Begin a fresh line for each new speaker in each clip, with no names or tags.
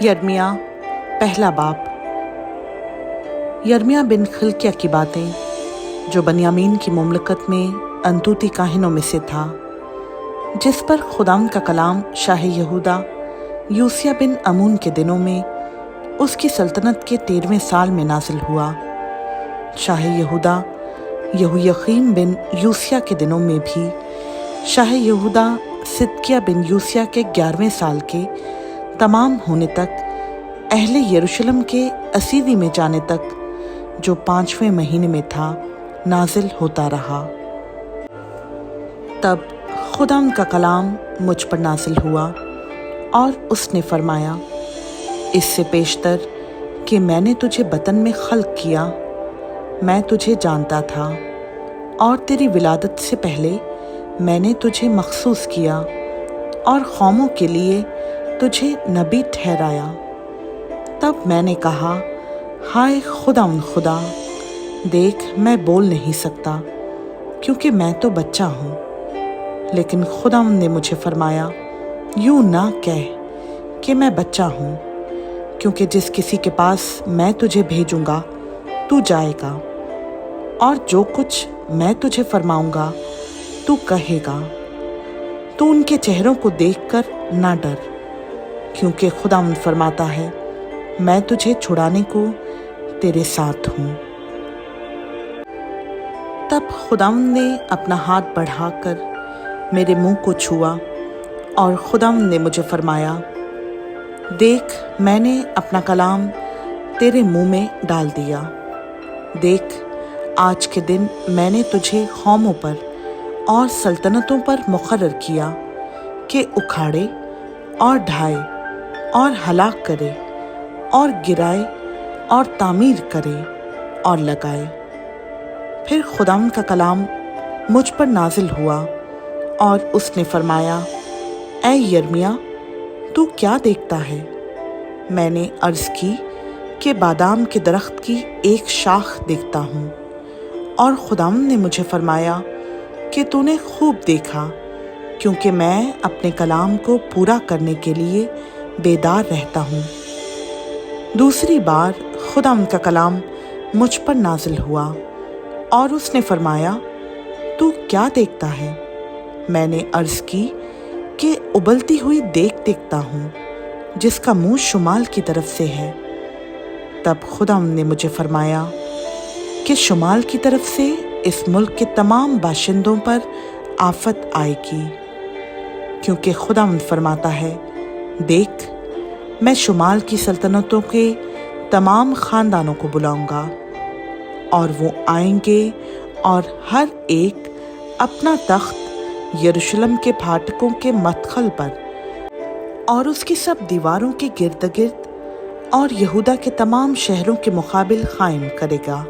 यर्मिया पहला बाब। यर्मिया बिन खिल्किया की बातें, जो बनियामीन की मुमलकत में अंतूती काहिनों में से था, जिस पर खुदाम का कलाम शाह यहूदा यूसिया बिन अमून के दिनों में उसकी सल्तनत के 13वें साल में नाजिल हुआ। शाह यहूदा यहोयाकीम बिन यूसिया के दिनों में भी, शाह यहूदा सिदकिया बिन यूसिया के 11वें साल के तमाम होने तक, अहले यरूशलेम के असीदी में जाने तक, जो 5वें महीने में था, नाजिल होता रहा। तब खुदाम का कलाम मुझ पर नाजिल हुआ और उसने फरमाया, इससे पेशतर कि मैंने तुझे बतन में खल्क किया, मैं तुझे जानता था, और तेरी विलादत से पहले मैंने तुझे मखसूस किया और कौमों के लिए तुझे नबी ठहराया। तब मैंने कहा, हाय खुदा, देख मैं बोल नहीं सकता, क्योंकि मैं तो बच्चा हूँ। लेकिन खुदा ने मुझे फरमाया, यूँ ना कह कि मैं बच्चा हूँ, क्योंकि जिस किसी के पास मैं तुझे भेजूँगा तू जाएगा, और जो कुछ मैं तुझे फरमाऊँगा तू कहेगा। तू उनके चेहरों को देखकर ना डर, क्योंकि खुदा फरमाता है, मैं तुझे छुड़ाने को तेरे साथ हूँ। तब खुदा ने अपना हाथ बढ़ाकर मेरे मुंह को छुआ और खुदा ने मुझे फरमाया, देख मैंने अपना कलाम तेरे मुंह में डाल दिया। देख आज के दिन मैंने तुझे कौमों पर और सल्तनतों पर मुकर्रर किया कि उखाड़े और ढाए और हलाक करे और गिराए और तामीर करे और लगाए। फिर खुदाम का कलाम मुझ पर नाजिल हुआ और उसने फरमाया, ऐ यर्मिया, तू क्या देखता है? मैंने अर्ज़ की कि बादाम के दरख्त की एक शाख देखता हूँ। और खुदाम ने मुझे फरमाया कि तूने खूब देखा, क्योंकि मैं अपने कलाम को पूरा करने के लिए बेदार रहता हूँ। दूसरी बार खुदा का कलाम मुझ पर नाजिल हुआ और उसने फरमाया, तू क्या देखता है? मैंने अर्ज़ की कि उबलती हुई देख देखता हूँ, जिसका मुंह शुमाल की तरफ से है। तब खुदा ने मुझे फरमाया कि शुमाल की तरफ से इस मुल्क के तमाम बाशिंदों पर आफत आएगी, क्योंकि खुदा फरमाता है, देख मैं शुमाल की सल्तनतों के तमाम ख़ानदानों को बुलाऊंगा, और वो आएंगे और हर एक अपना तख्त यरूशलेम के फाटकों के मदखल पर और उसकी सब दीवारों के गिर्द गिर्द और यहूदा के तमाम शहरों के मुकाबिल कायम करेगा।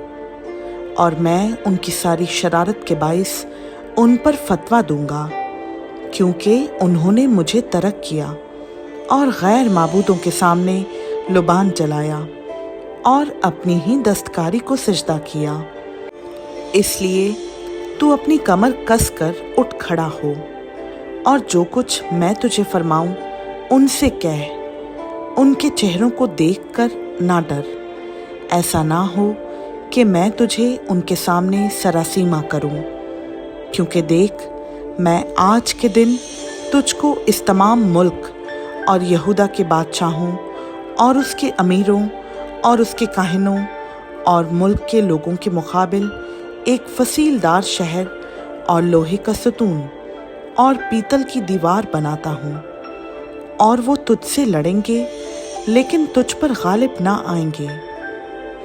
और मैं उनकी सारी शरारत के बाइस उन पर फतवा दूंगा, क्योंकि उन्होंने मुझे तरक किया और गैर माबूदों के सामने लुबान जलाया और अपनी ही दस्तकारी को सजदा किया। इसलिए तू अपनी कमर कस कर उठ खड़ा हो, और जो कुछ मैं तुझे फरमाऊं उनसे कह। उनके चेहरों को देखकर ना डर, ऐसा ना हो कि मैं तुझे उनके सामने सरासीमा करूं, क्योंकि देख मैं आज के दिन तुझको इस तमाम मुल्क और यहूदा के बादशाहों और उसके अमीरों और उसके काहिनों और मुल्क के लोगों के मुकाबिल एक फसीलदार शहर और लोहे का सतून और पीतल की दीवार बनाता हूँ। और वो तुझसे लड़ेंगे, लेकिन तुझ पर गालिब ना आएंगे,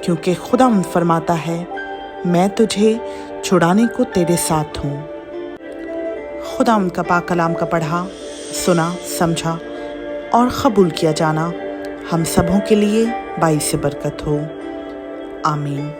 क्योंकि खुदा फरमाता है, मैं तुझे छुड़ाने को तेरे साथ हूँ। खुदा का पाक कलाम का पढ़ा, सुना, समझा और कबूल किया जाना हम सबों के लिए बाइस बरकत हो। आमीन।